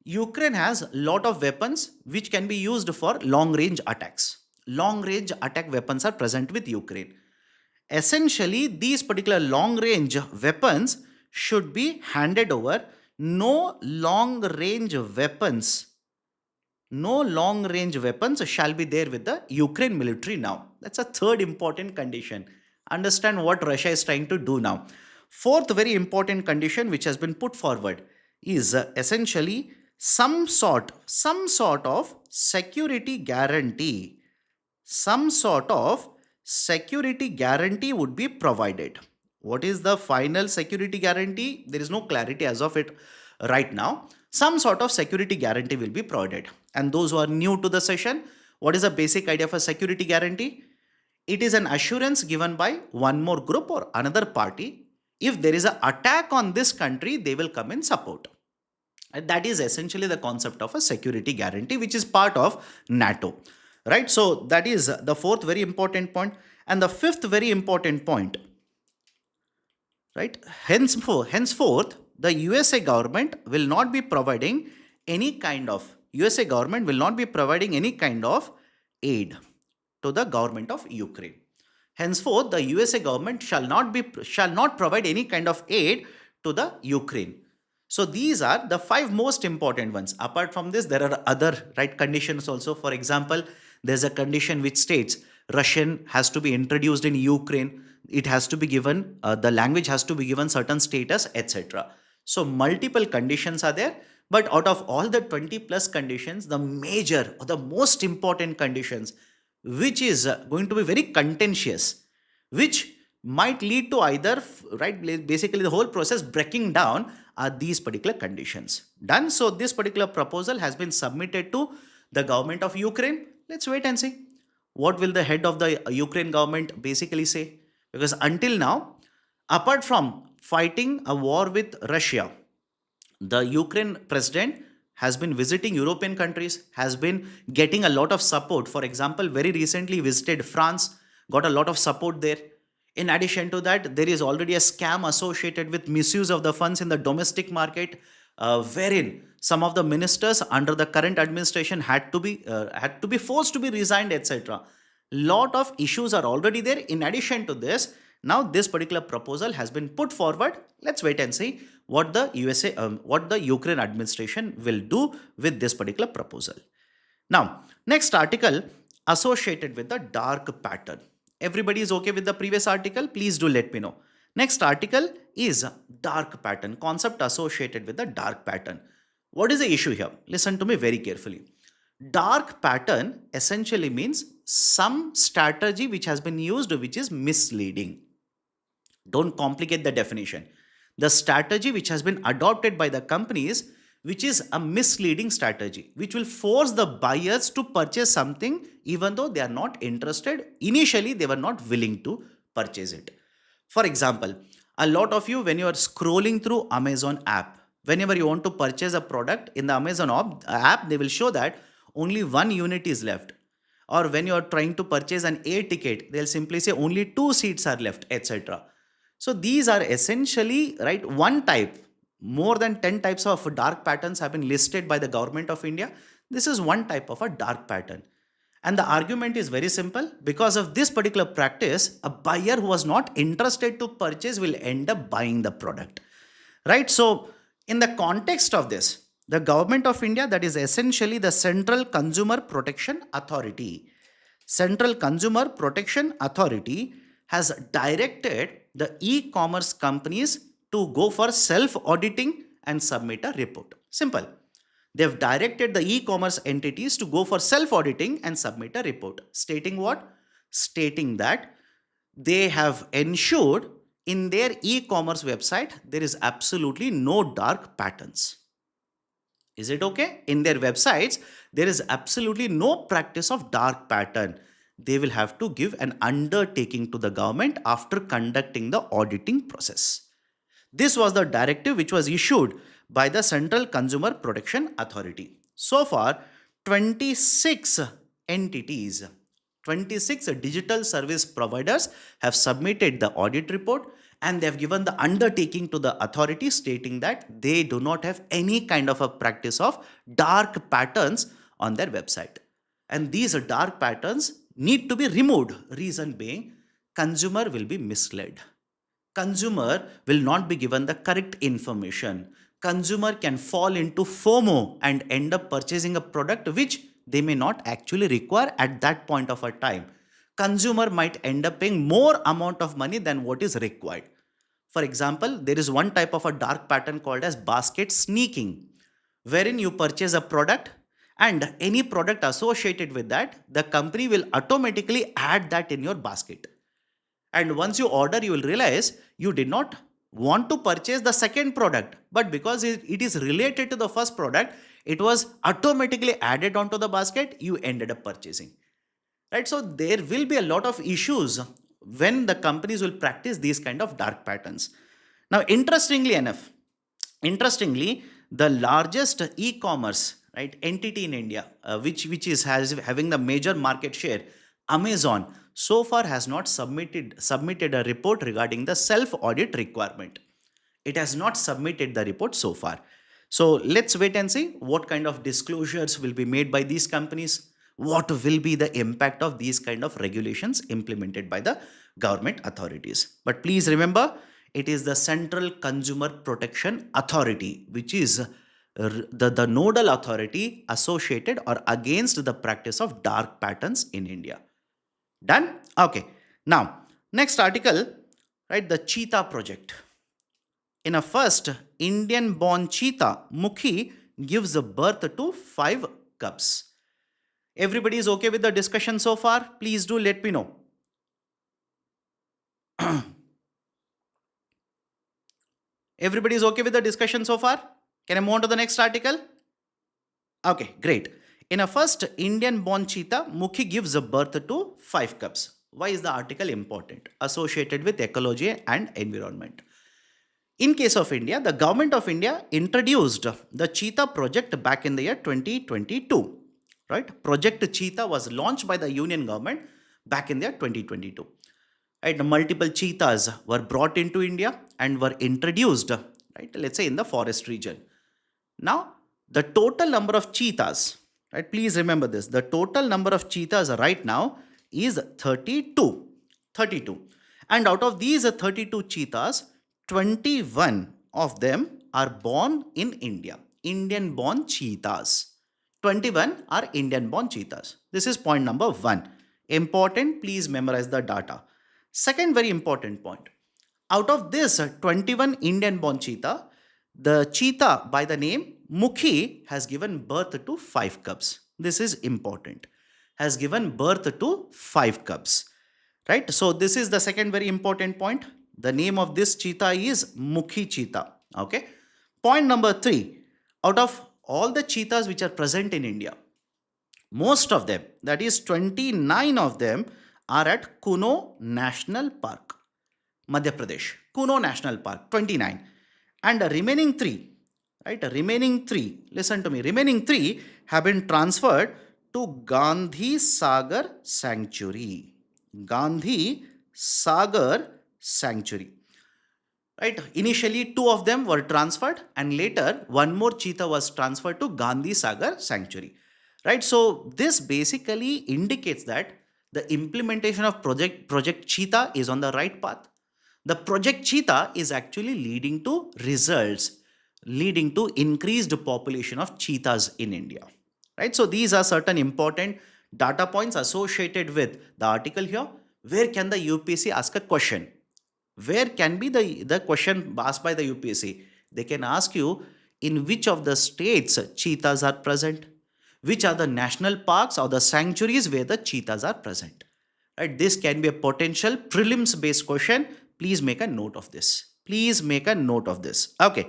Ukraine has a lot of weapons which can be used for long range attacks. Long range attack weapons are present with Ukraine. essentially these particular long range weapons should be handed over. No long range weapons, no long range weapons shall be there with the Ukraine military now. That's a third important condition. Understand what Russia is trying to do now. Fourth very important condition which has been put forward is essentially some sort of security guarantee. Some sort of security guarantee would be provided. What is the final security guarantee? There is no clarity as of it right now. Some sort of security guarantee will be provided. And those who are new to the session, what is the basic idea of a security guarantee? It is an assurance given by one more group or another party. If there is an attack on this country, they will come in support. And that is essentially the concept of a security guarantee, which is part of NATO. Right? So that is the fourth very important point. And the fifth very important point, right? Henceforth, the USA government will not be providing any kind of aid to the government of Ukraine. Henceforth, the USA government shall not provide any kind of aid to the Ukraine. So these are the five most important ones. Apart from this, there are other right conditions also. For example, there's a condition which states Russian has to be introduced in Ukraine. It has to be given, the language has to be given certain status, etc. So multiple conditions are there. But out of all the 20 plus conditions, the major or the most important conditions, which is going to be very contentious, which might lead to either, right, basically the whole process breaking down, are these particular conditions. Done. So this particular proposal has been submitted to the government of Ukraine. Let's wait and see what will the head of the Ukraine government basically say. Because until now, apart from fighting a war with Russia, the Ukraine president has been visiting European countries, has been getting a lot of support. For example, very recently visited France, got a lot of support there. In addition to that, there is already a scam associated with misuse of the funds in the domestic market, wherein some of the ministers under the current administration had to be forced to be resigned, etc. Lot of issues are already there. In addition to this, now this particular proposal has been put forward. Let's wait and see what the Ukraine administration will do with this particular proposal. Now, next article associated with the dark pattern. Everybody is okay with the previous article? Please do let me know. Next article is dark pattern, concept associated with the dark pattern. What is the issue here? Listen to me very carefully. Dark pattern essentially means some strategy which has been used which is misleading. Don't complicate the definition. The strategy which has been adopted by the companies, which is a misleading strategy, which will force the buyers to purchase something even though they are not interested. Initially, they were not willing to purchase it. For example, a lot of you, when you are scrolling through Amazon app, whenever you want to purchase a product in the Amazon app, they will show that only one unit is left. Or when you are trying to purchase an air ticket, they'll simply say only 2 seats are left, etc. So these are essentially, right, one type. More than 10 types of dark patterns have been listed by the government of India. This is one type of a dark pattern. And the argument is very simple. Because of this particular practice, a buyer who was not interested to purchase will end up buying the product. Right? So in the context of this, the government of India, that is essentially the Central Consumer Protection Authority. Central Consumer Protection Authority has directed the e-commerce companies to go for self-auditing and submit a report. Simple. They've directed the e-commerce entities to go for self-auditing and submit a report. Stating what? Stating that they have ensured in their e-commerce website there is absolutely no dark patterns. Is it okay? In their websites, there is absolutely no practice of dark pattern. They will have to give an undertaking to the government after conducting the auditing process. This was the directive which was issued by the Central Consumer Protection Authority. So far, 26 entities, 26 digital service providers have submitted the audit report and they have given the undertaking to the authority stating that they do not have any kind of a practice of dark patterns on their website. And these dark patterns need to be removed. Reason being, consumer will be misled. Consumer will not be given the correct information. Consumer can fall into FOMO and end up purchasing a product which they may not actually require at that point of a time. Consumer might end up paying more amount of money than what is required. For example, there is one type of a dark pattern called as basket sneaking, wherein you purchase a product and any product associated with that, the company will automatically add that in your basket. And once you order, you will realize you did not want to purchase the second product, but because it is related to the first product, it was automatically added onto the basket, you ended up purchasing. Right? So there will be a lot of issues when the companies will practice these kind of dark patterns. Now, interestingly, the largest e-commerce entity in India, which is having the major market share, Amazon, so far has not submitted a report regarding the self audit requirement. It has not submitted the report so far. So let's wait and see what kind of disclosures will be made by these companies. What will be the impact of these kind of regulations implemented by the government authorities? But please remember, it is the Central Consumer Protection Authority, which is the nodal authority associated or against the practice of dark patterns in India. Done? Okay. Now, next article, the Cheetah Project. In a first Indian-born cheetah, Mukhi gives birth to 5 cubs. Everybody is okay with the discussion so far? Please do let me know. Everybody is okay with the discussion so far? Can I move on to the next article? Okay, great. In a first Indian-born cheetah, Mukhi gives birth to 5 cubs. Why is the article important? Associated with ecology and environment. In case of India, the government of India introduced the Cheetah Project back in the year 2022. Right? Project Cheetah was launched by the Union government back in the year 2022. Right? Multiple cheetahs were brought into India and were introduced, let's say in the forest region. Now, the total number of cheetahs, please remember this, the total number of cheetahs right now is 32. 32. And out of these 32 cheetahs, 21 of them are born in India. Indian-born cheetahs. 21 are Indian-born cheetahs. This is point number 1. Important, please memorize the data. Second very important point. Out of this 21 Indian-born cheetah, the cheetah by the name Mukhi has given birth to 5 cubs. This is important. Has given birth to 5 cubs. Right? So this is the second very important point. The name of this cheetah is Mukhi cheetah. Okay. Point number 3. Out of all the cheetahs which are present in India, most of them, that is 29 of them, are at Kuno National Park, Madhya Pradesh. Kuno National Park, 29. And the remaining 3, listen to me, remaining 3 have been transferred to Gandhi Sagar Sanctuary. Gandhi Sagar Sanctuary. Right? Initially, 2 of them were transferred and later one more cheetah was transferred to Gandhi Sagar Sanctuary. Right? So this basically indicates that the implementation of Project Cheetah is on the right path. The Project Cheetah is actually leading to results, leading to increased population of cheetahs in India. Right? So these are certain important data points associated with the article here. Where can the UPSC ask a question? Where can be the question asked by the UPSC? They can ask you in which of the states cheetahs are present, which are the national parks or the sanctuaries where the cheetahs are present. Right? This can be a potential prelims based question. Please make a note of this. Please make a note of this. Okay.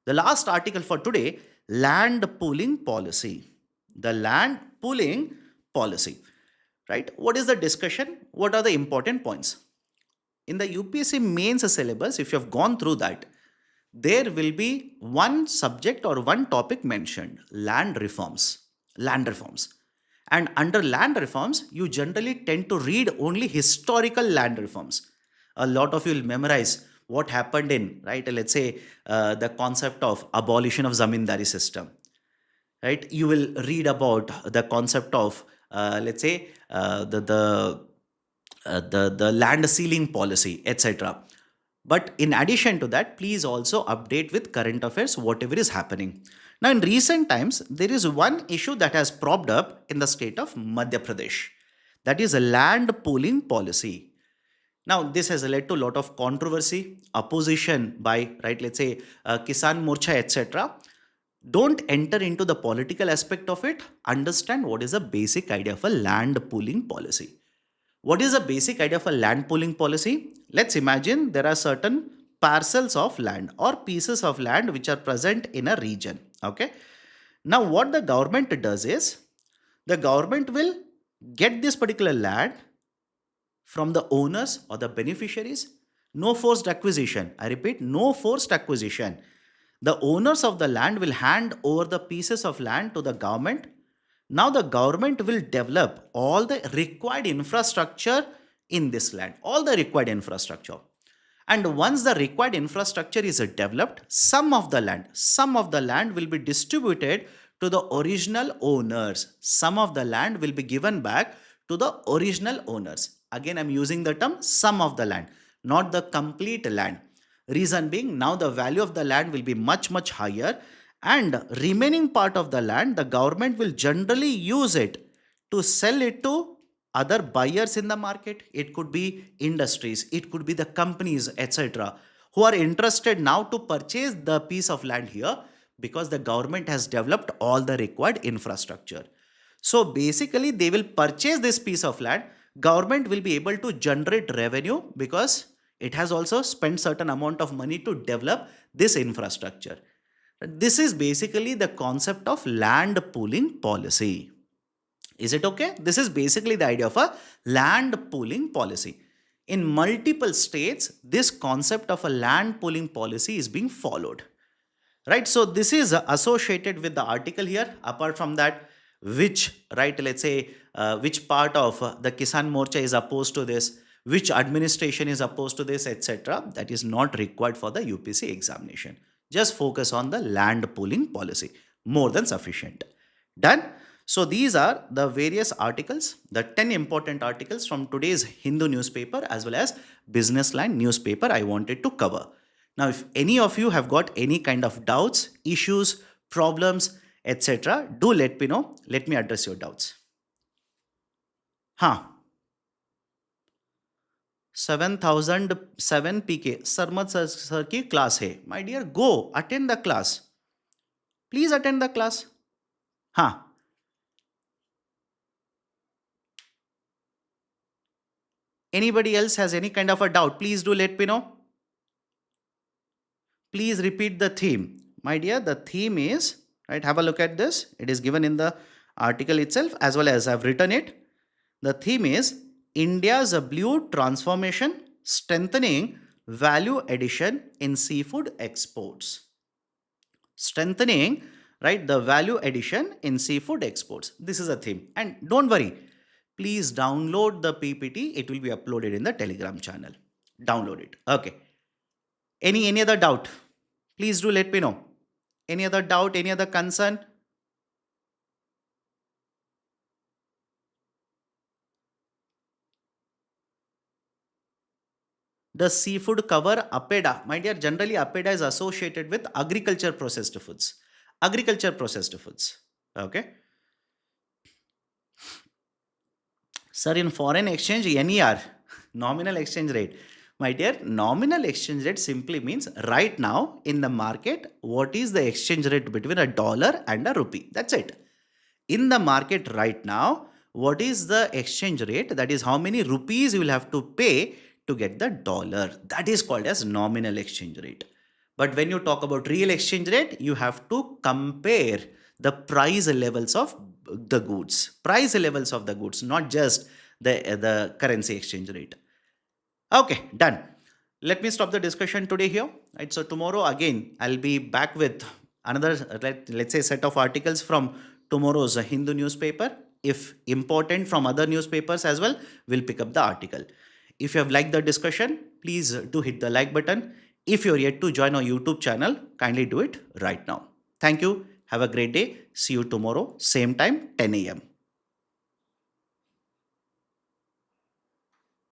The last article for today, land pooling policy. The land pooling policy. Right? What is the discussion? What are the important points? In the UPSC mains syllabus, if you have gone through that, there will be one subject or one topic mentioned, land reforms. Land reforms. And under land reforms, you generally tend to read only historical land reforms. A lot of you will memorize what happened in, let's say, the concept of abolition of zamindari system. Right? You will read about the concept of, let's say, the the land ceiling policy, etc. But in addition to that, please also update with current affairs, whatever is happening. Now, in recent times, there is one issue that has propped up in the state of Madhya Pradesh. That is a land pooling policy. Now, this has led to a lot of controversy, opposition by, right, let's say, Kisan Morcha, etc. Don't enter into the political aspect of it. Understand what is the basic idea of a land pooling policy. What is the basic idea of a land pooling policy? Let's imagine there are certain parcels of land or pieces of land which are present in a region. Okay. Now, what the government does is the government will get this particular land from the owners or the beneficiaries. No forced acquisition. I repeat, no forced acquisition. The owners of the land will hand over the pieces of land to the government. Now the government will develop all the required infrastructure in this land, all the required infrastructure. And once the required infrastructure is developed, some of the land will be distributed to the original owners. Some of the land will be given back to the original owners. Again, I'm using the term some of the land, not the complete land. Reason being, now the value of the land will be much, much higher, and remaining part of the land, the government will generally use it to sell it to other buyers in the market. It could be industries, it could be the companies, etc., who are interested now to purchase the piece of land here because the government has developed all the required infrastructure. So basically, they will purchase this piece of land. Government will be able to generate revenue because it has also spent certain amount of money to develop this infrastructure. This is basically the concept of land pooling policy. Is it okay? This is basically the idea of a land pooling policy. In multiple states, this concept of a land pooling policy is being followed. Right? So this is associated with the article here. Apart from that, which, right, let's say, which part of the Kisan Morcha is opposed to this, which administration is opposed to this, etc. That is not required for the UPSC examination. Just focus on the land pooling policy. More than sufficient. Done? So these are the various articles, the 10 important articles from today's Hindu newspaper as well as Business Line newspaper I wanted to cover. Now, if any of you have got any kind of doubts, issues, problems, etc., do let me know. Let me address your doubts. 7007 PK सरमत sir की class है. My dear, go attend the class. Please attend the class. Anybody else has any kind of a doubt? Please do let me know. Please repeat the theme. My dear, the theme is, right, have a look at this. It is given in the article itself as well as I've written it. The theme is India's blue transformation, strengthening value addition in seafood exports. Strengthening, right, the value addition in seafood exports. This is a theme. And don't worry, please download the PPT. It will be uploaded in the Telegram channel. Download it. Okay. Any other doubt? Please do let me know. Any other doubt? Any other concern? Does seafood cover apeda? My dear, generally apeda is associated with agriculture processed foods. Agriculture processed foods. Okay. Sir, in foreign exchange, NER, nominal exchange rate. My dear, nominal exchange rate simply means right now in the market, what is the exchange rate between a dollar and a rupee? That's it. In the market right now, what is the exchange rate? That is how many rupees you will have to pay to get the dollar. That is called as nominal exchange rate. But when you talk about real exchange rate, you have to compare the price levels of the goods. Price levels of the goods, not just the currency exchange rate. Okay, done. Let me stop the discussion today here. Right, so tomorrow again, I'll be back with another, let's say, set of articles from tomorrow's Hindu newspaper. If important from other newspapers as well, we'll pick up the article. If you have liked the discussion, please do hit the like button. If you're yet to join our YouTube channel, kindly do it right now. Thank you. Have a great day. See you tomorrow, same time, 10 a.m.